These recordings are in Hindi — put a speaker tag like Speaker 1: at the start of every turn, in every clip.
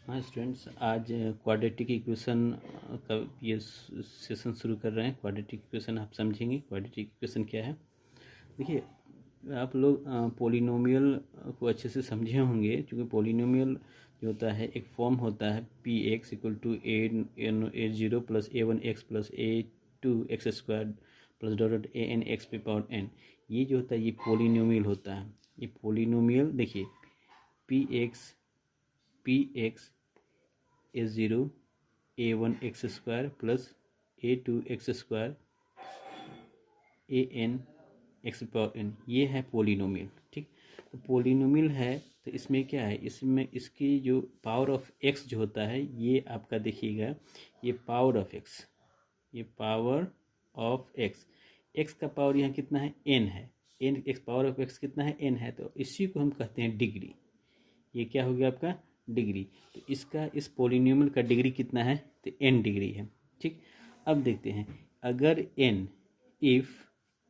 Speaker 1: हाँ स्टूडेंट्स, आज क्वाड्रेटिक इक्वेशन का ये सेशन शुरू कर रहे हैं। क्वाड्रेटिक इक्वेशन आप समझेंगे क्वाड्रेटिक इक्वेशन क्या है। देखिए, आप लोग पोलिनोमियल को अच्छे से समझे होंगे, क्योंकि पोलिनोमियल जो होता है एक फॉर्म होता है P X equal to A zero plus A one x plus A two x square plus dot A N X पे पावर एन। ये जो होता है ये पोलिनोमियल होता है। ये पोलिनोमियल देखिए, P X A zero A one X square plus A two x square A N X power N, ये है पोलिनोमियल। ठीक, तो पोलिनोमियल है तो इसमें क्या है, इसमें इसकी जो पावर ऑफ एक्स जो होता है ये आपका देखिएगा, ये पावर ऑफ एक्स, ये पावर ऑफ एक्स, एक्स का पावर यहाँ कितना है, एन है। N X power of X कितना है, एन है, तो इसी को हम कहते हैं डिग्री। ये क्या हो गया आपका डिग्री। तो इसका इस पोलिनोमियल का डिग्री कितना है, तो एन डिग्री है। ठीक, अब देखते हैं, अगर N, if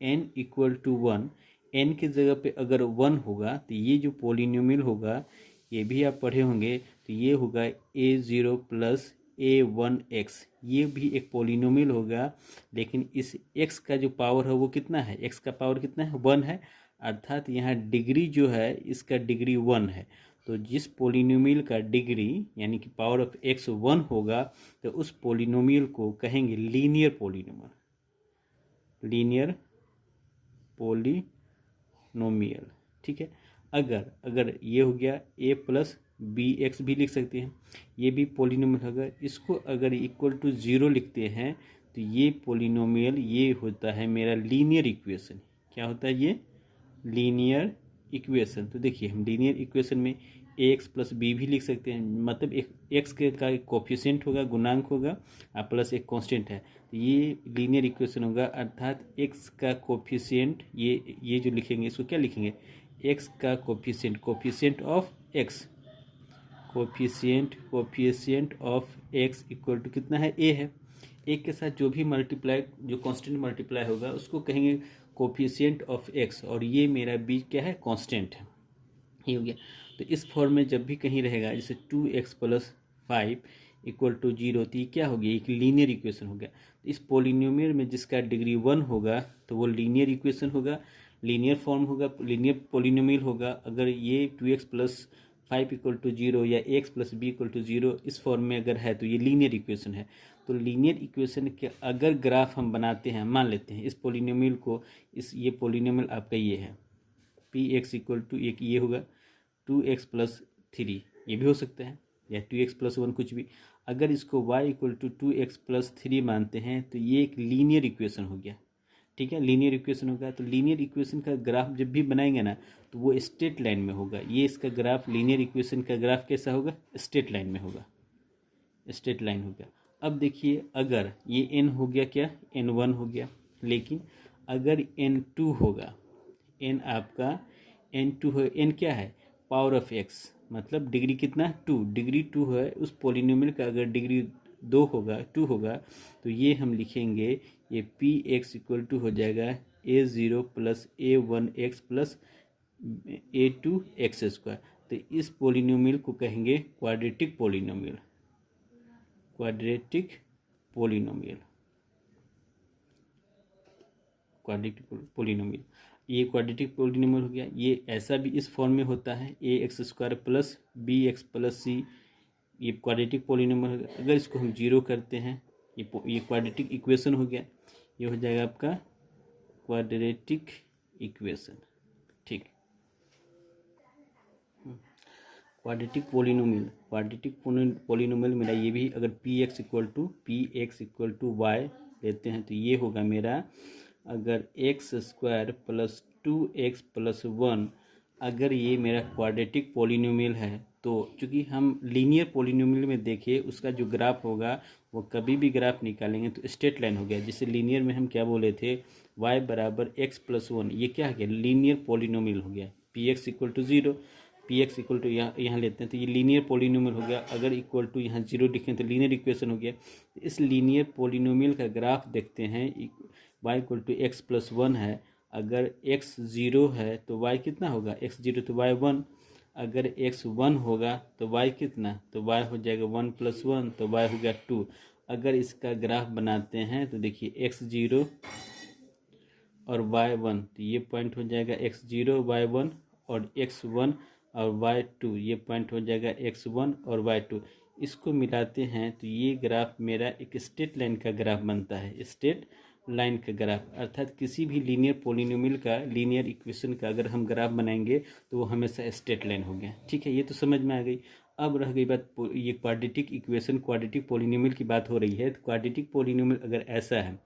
Speaker 1: N equal to one, N की जगह पे अगर वन होगा तो ये जो पोलिनोमियल होगा, ये भी आप पढ़े होंगे, तो ये होगा ए ज़ीरो प्लस ए वन एक्स, ये भी एक पोलिनोमियल होगा। लेकिन इस एक्स का जो पावर है वो कितना है, एक्स का पावर कितना है, वन है, अर्थात यहाँ डिग्री जो है इसका डिग्री वन है। तो जिस पोलिनोमियल का डिग्री यानी कि पावर ऑफ एक्स वन होगा, तो उस पोलिनोमियल को कहेंगे लीनियर पोलिनोमियल, लीनियर पोलिनोमियल। ठीक है, अगर अगर ये हो गया ए प्लस बी एक्स भी लिख सकते हैं, ये भी पोलिनोमियल होगा। इसको अगर इक्वल टू ज़ीरो लिखते हैं तो ये पोलिनोमियल ये होता है मेरा लीनियर इक्वेशन। क्या होता है ये, लीनियर इक्वेशन। तो देखिए, हम लीनियर इक्वेशन में ए एक्स प्लस बी भी लिख सकते हैं, मतलब एक एक्स के का एक कोफिशिएंट होगा, गुणांक होगा, और प्लस एक कांस्टेंट है, तो ये लीनियर इक्वेशन होगा। अर्थात एक्स का कोफिशिएंट, ये जो लिखेंगे इसको क्या लिखेंगे, एक्स का coefficient, coefficient of X, coefficient of X equal to कितना है, ए है। एक के साथ जो भी मल्टीप्लाई, जो कांस्टेंट मल्टीप्लाई होगा उसको कहेंगे कोफिशिएंट ऑफ एक्स, और ये मेरा बी क्या है, कांस्टेंट है। ये हो गया। तो इस फॉर्म में जब भी कहीं रहेगा, जैसे two x plus five equal to zero, तो ये क्या हो गया, एक लीनियर इक्वेशन हो गया। तो इस पोलिनोमियल में जिसका डिग्री वन होगा तो वो लीनियर इक्वेशन होगा, लीनियर फॉर्म होगा, लीनियर पोलिनोमियल होगा। अगर ये two x plus five equal to zero या x plus b equal to zero इस फॉर्म में अगर है तो ये लीनियर इक्वेशन है। तो लीनियर इक्वेशन के अगर ग्राफ हम बनाते हैं, मान लेते हैं इस पोलिनोमियल को, इस ये पोलिनोमियल आपका ये है पी एक्स इक्वल टू एक ये होगा टू एक्स प्लस थ्री, ये भी हो सकता है, या टू एक्स प्लस वन, कुछ भी। अगर इसको y equal to two x plus three मानते हैं तो ये एक लीनियर इक्वेशन हो गया। ठीक है, लीनियर इक्वेशन होगा। तो लीनियर इक्वेशन का ग्राफ जब भी बनाएंगे ना तो वो स्ट्रेट लाइन में होगा। ये इसका ग्राफ, लीनियर इक्वेशन का ग्राफ कैसा होगा, स्ट्रेट लाइन में होगा, स्ट्रेट लाइन हो गया। अब देखिए, अगर ये n हो गया, क्या n वन हो गया, लेकिन अगर n टू होगा, n आपका n टू है, n क्या है, पावर ऑफ x, मतलब डिग्री कितना, टू, डिग्री टू है। उस पोलिनोमियल का अगर डिग्री दो होगा, टू होगा, तो ये हम लिखेंगे, ये पी एक्स इक्वल टू हो जाएगा a zero plus A one x plus A two x square. तो इस पोलिनोमियल को कहेंगे quadratic polynomial, quadratic polynomial, quadratic polynomial. ये क्वाड्रेटिक पोलिनोमियल हो गया। ये ऐसा भी इस फॉर्म में होता है, a x square plus b x plus c, ये क्वाड्रेटिक पोलिनोमियल हो गया। अगर इसको हम जीरो करते हैं, ये क्वाड्रेटिक इक्वेशन हो गया, ये हो जाएगा आपका क्वाड्रेटिक इक्वेशन। ठीक, क्वाड्रेटिक पोलिनोमियल, क्वाड्रेटिक पोलिनोमियल मेरा ये भी, अगर P X equal to Y लेते हैं तो ये होगा मेरा, अगर X square plus two x plus one, अगर ये मेरा क्वाड्रेटिक पोलिनोमियल है, तो चूँकि हम लीनियर पोलिनोमियल में देखें उसका जो ग्राफ होगा वो कभी भी ग्राफ निकालेंगे तो स्ट्रेट लाइन हो गया। जैसे लीनियर में हम क्या बोले थे, y बराबर एक्स प्लस वन, ये क्या हो गया, लीनियर पोलिनोमियल हो गया। P X equal to zero, P X equal to यहाँ लेते हैं तो ये लीनियर पोलिनोमियल हो गया। अगर इक्वल टू यहाँ जीरो लिखें तो लीनियर इक्वेशन हो गया। इस लीनियर पोलिनोमियल का ग्राफ देखते हैं, y equal to x plus one है, अगर x ज़ीरो है तो y कितना होगा, x ज़ीरो तो y वन, अगर x 1 होगा तो y कितना, तो y हो जाएगा 1 + 1, तो y हो गया 2। अगर इसका ग्राफ बनाते हैं तो देखिए x 0 और y 1, तो ये पॉइंट हो जाएगा x 0 y 1 और x 1 और y 2, ये पॉइंट हो जाएगा x 1 और y 2। इसको मिलाते हैं तो ये ग्राफ मेरा एक स्ट्रेट लाइन का ग्राफ बनता है, स्ट्रेट लाइन का ग्राफ। अर्थात किसी भी लीनियर पोलिनोमियल का, लीनियर इक्वेशन का अगर हम ग्राफ बनाएंगे तो वो हमेशा स्ट्रेट लाइन हो गया। ठीक है, ये तो समझ में आ गई। अब रह गई बात ये क्वाड्रेटिक इक्वेशन, क्वाड्रेटिक पोलिनोमियल की बात हो रही है। तो क्वाड्रेटिक पोलिनोमियल अगर ऐसा है,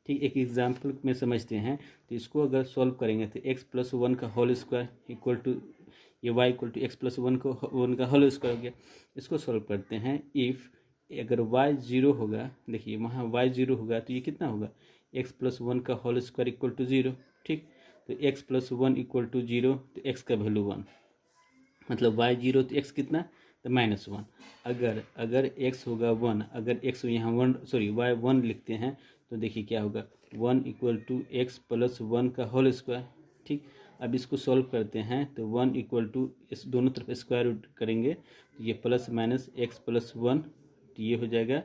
Speaker 1: ठीक, एक एग्जाम्पल में समझते हैं। तो इसको अगर सॉल्व करेंगे तो x + 1 का होल स्क्वायर इक्वल टू ये y इक्वल टू x + 1 का होल स्क्वायर हो गया। इसको सॉल्व करते हैं। इफ़ अगर y 0 होगा, देखिए वहाँ y 0 होगा तो ये कितना होगा, x + 1 का होल स्क्वायर इक्वल टू 0। ठीक, तो x + 1 इक्वल टू 0, तो x का वैल्यू 1, मतलब y 0 तो x कितना, तो -1। अगर x होगा 1, अगर x यहाँ 1 सॉरी y 1 लिखते हैं तो देखिए क्या होगा, 1 इक्वल टू x + 1 का होल स्क्वायर। ठीक, अब इसको सॉल्व करते हैं तो 1 इक्वल टू, इस दोनों तरफ स्क्वायर रूट करेंगे तो ये प्लस माइनस x + 1, तो ये हो जाएगा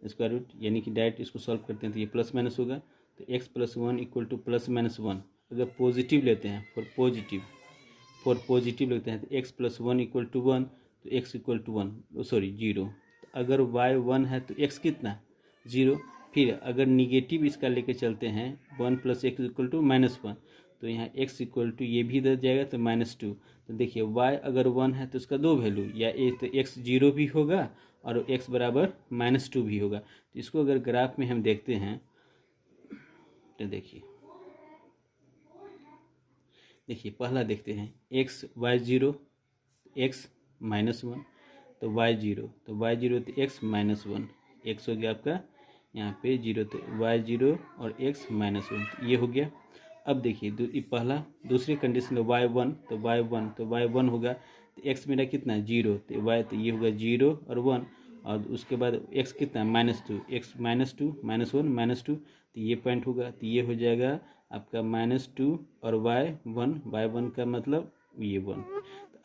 Speaker 1: स्क्वायर रूट, यानी कि डायरेक्ट इसको सॉल्व करते हैं तो ये प्लस माइनस होगा। तो x + 1 इक्वल टू +-1। अगर पॉजिटिव लेते हैं, फॉर पॉजिटिव लेते हैं तो x + 1 इक्वल टू 1, तो x इक्वल टू 1 सॉरी 0। तो अगर y 1 है तो x कितना, 0। फिर अगर निगेटिव इसका लेके चलते हैं 1 + x इक्वल टू -1, तो यहाँ x इक्वल टू ये भी इधर जाएगा तो -2। तो देखिए y अगर 1 है तो उसका दो वैल्यू, या एक तो x 0 भी होगा और x बराबर -2 भी होगा। तो इसको अगर ग्राफ में हम देखते हैं तो देखिए पहला देखते हैं x y 0 x -1, तो y 0, तो y 0 तो x -1, x हो गया आपका यहाँ पे 0, तो y 0 और x -1 ये हो गया। अब देखिए पहला दूसरी कंडीशन है y 1, तो y 1 होगा तो x मेरा कितना 0, तो y तो ये होगा 0 और 1, और उसके बाद x कितना -2, x -2 -1 -2, तो ये पॉइंट होगा, तो ये हो जाएगा आपका -2 और y 1 का मतलब ये 1।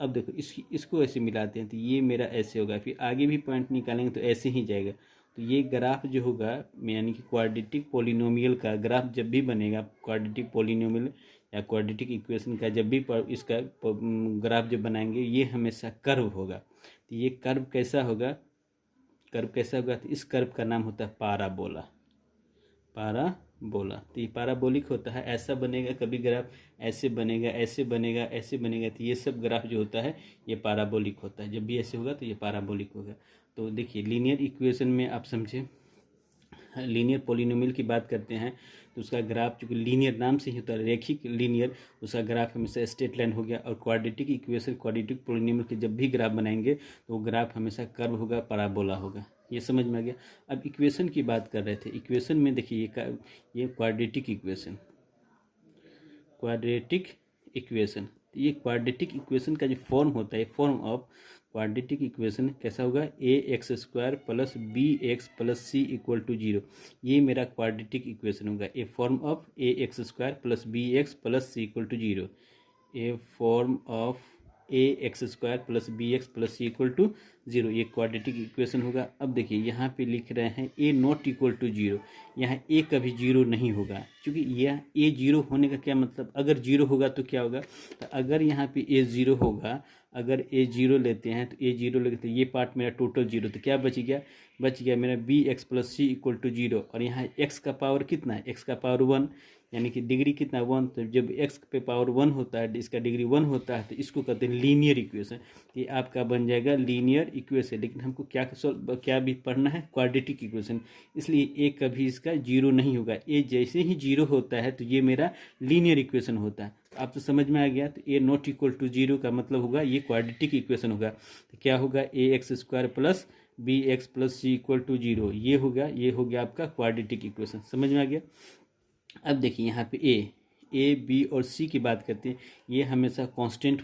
Speaker 1: अब देखो इसको ऐसे मिलाते हैं तो ये मेरा ऐसे होगा, फिर आगे भी पॉइंट निकालेंगे तो ऐसे ही जाएगा। तो ये ग्राफ जो होगा, यानी कि क्वाड्रेटिक पोलिनोमियल का ग्राफ जब भी बनेगा, क्वाड्रेटिक पोलिनोमियल या क्वाड्रेटिक इक्वेशन का जब भी इसका ग्राफ जब बनाएंगे, ये हमेशा कर्व होगा। तो ये कर्व कैसा होगा, तो इस कर्व का नाम होता है पाराबोला। तो ये पाराबोलिक होता है, ऐसा बनेगा कभी ग्राफ, ऐसे बनेगा, ऐसे बनेगा, ऐसे बनेगा। तो ये सब ग्राफ जो होता है ये पाराबोलिक होता है, जब भी ऐसे होगा तो ये पाराबोलिक होगा। तो देखिए लीनियर इक्वेशन में आप समझे, लीनियर पोलिनोमियल की बात करते हैं तो उसका ग्राफ चूँकि लीनियर नाम से ही होता है, रेखिक लीनियर, उसका ग्राफ हमेशा स्ट्रेट लाइन हो गया। और क्वाड्रेटिक इक्वेशन, क्वाड्रेटिक पोलिनोमियल के जब भी ग्राफ बनाएंगे तो वो ग्राफ हमेशा कर्व होगा, पाराबोला होगा। ये समझ में आ गया। अब इक्वेशन की बात कर रहे थे, इक्वेशन में देखिए ये क्वाड्रेटिक इक्वेशन, ये क्वाड्रेटिक इक्वेशन का जो फॉर्म होता है, फॉर्म ऑफ क्वाड्रेटिक इक्वेशन कैसा होगा, ax² + bx + c equal to 0। ये मेरा क्वाड्रेटिक इक्वेशन होगा, a form of ax² + bx + c equal to 0, a form of ax² + bx + c equal to 0, ये क्वाड्रेटिक इक्वेशन होगा। अब देखिए यहाँ पे लिख रहे हैं a नॉट इक्वल टू 0, यहाँ a कभी 0 नहीं होगा, क्योंकि यह a 0 होने का क्या मतलब, अगर 0 होगा तो क्या होगा, तो अगर यहाँ पे a 0 होगा, अगर a 0 लेते हैं तो a 0 लेते हैं, ये पार्ट मेरा टोटल 0, तो क्या बच गया मेरा bx + c इक्वल टू 0। और यहाँ x का पावर कितना है, x का पावर 1, यानी कि डिग्री कितना 1। तो जब x पे पावर 1 होता है, इसका डिग्री 1 होता है, तो इसको कहते हैं लीनियर इक्वेशन। ये आपका बन जाएगा लीनियर इक्वेशन। लेकिन हमको क्या भी पढ़ना है, क्वाड्रेटिक इक्वेशन, इसलिए a कभी इसका 0 नहीं होगा। a जैसे ही 0 होता है तो ये मेरा लीनियर इक्वेशन होता है। आप तो समझ में आ गया। तो a नॉट इक्वल टू 0 का मतलब होगा ये क्वाड्रेटिक इक्वेशन होगा। तो क्या होगा, ax² + bx + c equal to 0, ये हो गया आपका क्वाड्रेटिक इक्वेशन। समझ में आ गया। अब देखिए यहाँ पे ए बी और सी की बात करते हैं, ये हमेशा कांस्टेंट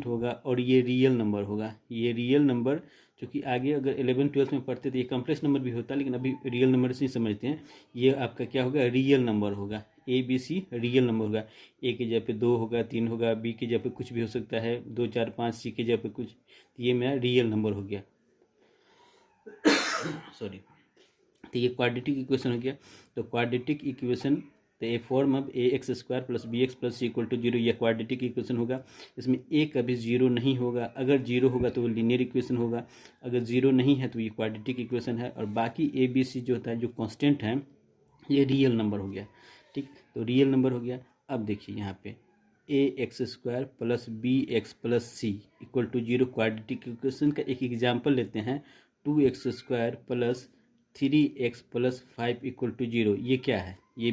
Speaker 1: होगा, और ये रियल नंबर होगा। ये रियल नंबर, क्योंकि आगे अगर 11-12 में पढ़ते तो ये कॉम्प्लेक्स नंबर भी होता है, लेकिन अभी रियल नंबर से ही समझते हैं। ये आपका क्या होगा, रियल नंबर होगा। A B C real number होगा। ए की जगह पे 2 होगा, 3 होगा, बी की जगह पे कुछ भी हो सकता है, 2 4 5, सी की जगह पे कुछ, तो ये मेरा रियल नंबर हो गया। सॉरी, तो ये क्वाड्रेटिक इक्वेशन हो गया। तो क्वाड्रेटिक इक्वेशन, तो a form of a x square plus b x plus c equal to zero, यह क्वाड्रेटिक इक्वेशन होगा। इसमें ए कभी जीरो नहीं होगा, अगर जीरो होगा तो वो लीनियर इक्वेशन होगा, अगर जीरो नहीं है तो ये क्वाड्रेटिक इक्वेशन है। और बाकी ए बी सी जो होता है, जो कांस्टेंट है, ये रियल नंबर हो गया। ठीक, तो रियल नंबर हो गया। अब देखिए यहाँ पे a x square plus b x plus c equal to zero, quadratic equation का एक एग्जाम्पल लेते हैं। 2x square plus 3x plus 5 equal to zero, ये क्या है? ये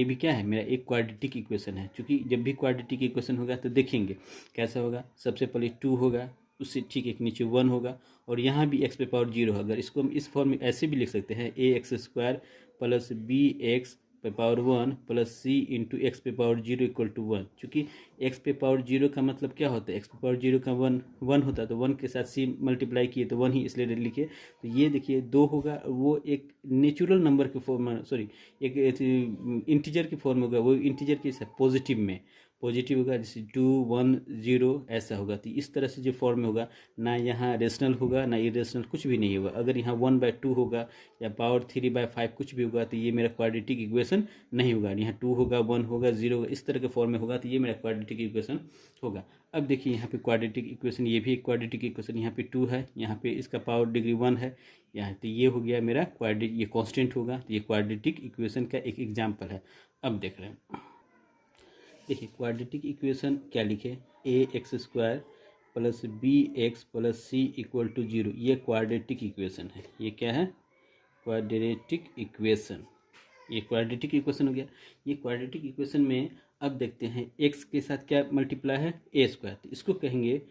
Speaker 1: भी क्या है? मेरा एक क्वाड्रेटिक इक्वेशन है। क्योंकि जब भी क्वाड्रेटिक इक्वेशन होगा तो देखेंगे कैसा होगा। सबसे पहले 2 होगा, उससे ठीक एक नीचे 1 होगा, और यहाँ भी x पे पावर 0 होगा। अगर इसको हम इस फॉर्म में ऐसे भी लिख सकते हैं, a x square plus b x पे power 1 plus c into x पे पावर 0 इक्वल टू 1। चूँकि एक्स पे पावर 0 का मतलब क्या होता है? एक्स पे पावर 0 का 1 होता है, तो 1 के साथ सी मल्टीप्लाई किए तो 1 ही, इसलिए लिखे। तो ये देखिए 2 होगा, वो एक नेचुरल नंबर के फॉर्म, सॉरी एक इंटीजर की फॉर्म होगा, वो इंटीजर की पॉजिटिव में पॉजिटिव होगा, जैसे 2 1 0 ऐसा होगा। तो इस तरह से जो फॉर्म में होगा, ना यहाँ रेशनल होगा ना इरेशनल, कुछ भी नहीं होगा। अगर यहाँ 1/2 होगा या पावर 3/5 कुछ भी होगा तो ये मेरा क्वाड्रेटिक इक्वेशन नहीं होगा। यहाँ 2 होगा, 1 होगा, 0 होगा, इस तरह के फॉर्म में होगा तो ये मेरा क्वाड्रेटिक इक्वेशन होगा। अब देखिए यहाँ पे क्वाड्रेटिक इक्वेशन, ये भी एक क्वाड्रेटिक इक्वेशन, यहाँ पे 2 है, यहाँ पे इसका पावर डिग्री 1 है यहाँ, तो ये हो गया मेरा क्वाड्रेटिक, ये कांस्टेंट होगा। तो ये क्वाड्रेटिक इक्वेशन का एक एग्जाम्पल है। अब देख रहे हैं, देखिए क्वाड्रेटिक इक्वेशन क्या लिखे, a x square plus b x plus c equal to zero, ये क्वाड्रेटिक इक्वेशन है। ये क्या है? Quadratic equation. ये क्वाड्रेटिक इक्वेशन हो गया। ये क्वाड्रेटिक इक्वेशन में अब देखते हैं एक्स के साथ क्या मल्टीप्लाई है, ए स्क्वायर, तो इसको कहेंगे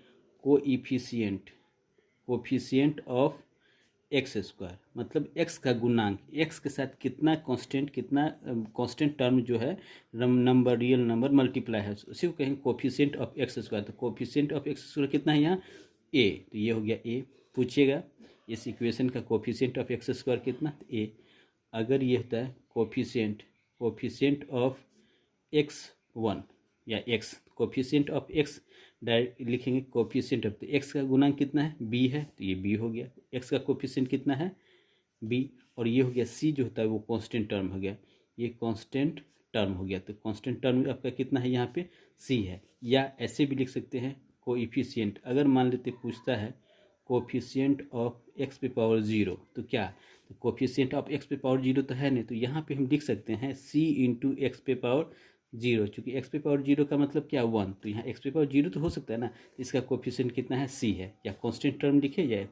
Speaker 1: कोफिशिएंट ऑफ एक्स स्क्वायर, मतलब एक्स का गुणांक, एक्स के साथ कितना कांस्टेंट टर्म जो है नंबर, रियल नंबर मल्टीप्लाई है, उसी को कहेंगे कोफिशिएंट ऑफ एक्स स्क्वायर। तो कोफिशिएंट ऑफ एक्स स्क्वायर कितना है यहाँ? ए, तो ये हो गया ए। पूछिएगा इस इक्वेशन का कोफिशिएंट ऑफ एक्स स्क्वायर कितना? तो ए। अगर ये होता है कोफिशिएंट ऑफ x1 या x, coefficient of x direct लिखेंगे कोफिशिएंट ऑफ, तो x का गुणांक कितना है? b है, तो ये b हो गया। x का कोफिशिएंट कितना है? b। और ये हो गया c, जो होता है वो कांस्टेंट टर्म हो गया, ये कांस्टेंट टर्म हो गया। तो कांस्टेंट टर्म आपका कितना है? यहाँ पे c है। या ऐसे भी लिख सकते हैं कोएफिशिएंट, अगर मान लेते पूछता है कोफिशिएंट ऑफ x पे पावर 0, तो क्या? तो कोफिशिएंट ऑफ x पे पावर 0 तो है नहीं, तो यहाँ पे हम लिख सकते हैं c इंटू एक्स पे पावर 0। चूँकि x पे पावर 0 का मतलब क्या? 1, तो यहाँ x पे पावर 0 तो हो सकता है ना, इसका कोफिशिएंट कितना है? c है। या कांस्टेंट टर्म लिखे जाए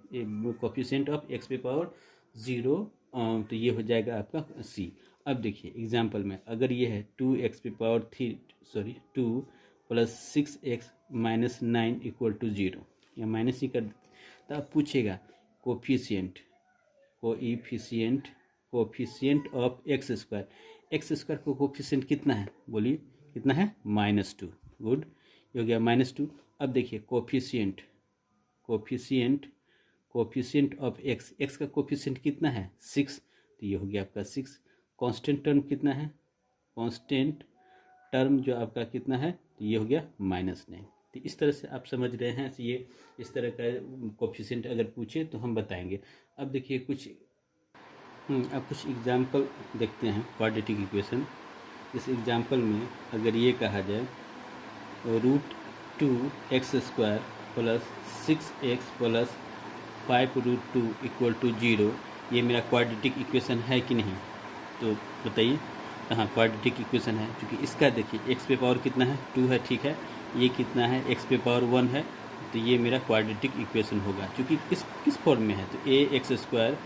Speaker 1: कोफिशिएंट ऑफ x पे पावर 0, तो ये हो जाएगा आपका c। अब देखिए एग्जाम्पल में, अगर ये है 2x पे पावर 2 प्लस 6x माइनस 9 इक्वल टू 0, या माइनस ही कर, तो अब पूछेगा coefficient of X square, X square को कोफिशिएंट कितना है? बोलिए कितना है? -2। गुड, ये हो गया -2। अब देखिए कोफिशिएंट ऑफ एक्स, एक्स का कोफिशिएंट कितना है? 6, तो ये हो गया आपका 6। कांस्टेंट टर्म कितना है? कांस्टेंट टर्म जो आपका कितना है? तो ये हो गया -9। तो इस तरह से आप समझ रहे हैं, ये इस तरह का कोफिशिएंट अगर पूछे तो हम बताएंगे। अब देखिए कुछ एग्जाम्पल देखते हैं क्वाड्रेटिक इक्वेशन। इस एग्जाम्पल में अगर ये कहा जाए √2x² plus 6x plus 5√2 equal to 0, ये मेरा क्वाड्रेटिक इक्वेशन है कि नहीं? तो बताइए। हाँ, क्वाड्रेटिक इक्वेशन है, क्योंकि इसका देखिए x पे पावर कितना है? 2 है, ठीक है। ये कितना है? x पे पावर 1 है, तो ये मेरा क्वाड्रेटिक इक्वेशन होगा। क्योंकि किस फॉर्म में है? तो a(x²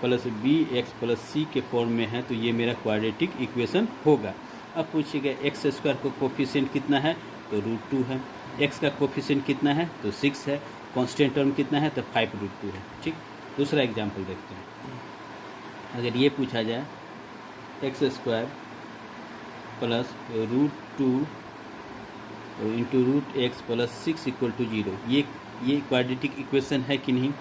Speaker 1: plus bx plus c के फॉर्म में है, तो ये मेरा क्वाड्रेटिक इक्वेशन होगा। अब पूछिएगा x² को कोफिशिएंट कितना है? तो √2 है। x का कोफिशिएंट कितना है? तो 6 है। कांस्टेंट टर्म कितना है? तो 5√2 है। ठीक, दूसरा एग्जाम्पल देखते हैं। अगर ये पूछा जाए x² plus √2 into √x plus 6 equal to 0, ये क्वाड्रेटिक इक्वेशन है कि नहीं?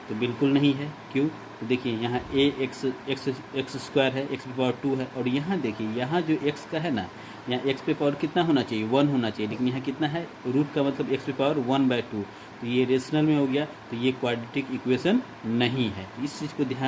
Speaker 1: तो बिल्कुल नहीं है। क्यों? तो देखिए यहाँ ए एक्स स्क्वायर है, एक्स पे पावर 2 है, और यहाँ देखिए यहाँ जो एक्स का है ना, यहाँ एक्स पे पावर कितना होना चाहिए, 1 होना चाहिए, लेकिन यहाँ कितना है, रूट का मतलब एक्स पे पावर 1/2, तो ये रेशनल में हो गया, तो ये क्वाड्रेटिक इक्वेशन नहीं है। तो इस चीज़ को ध्यान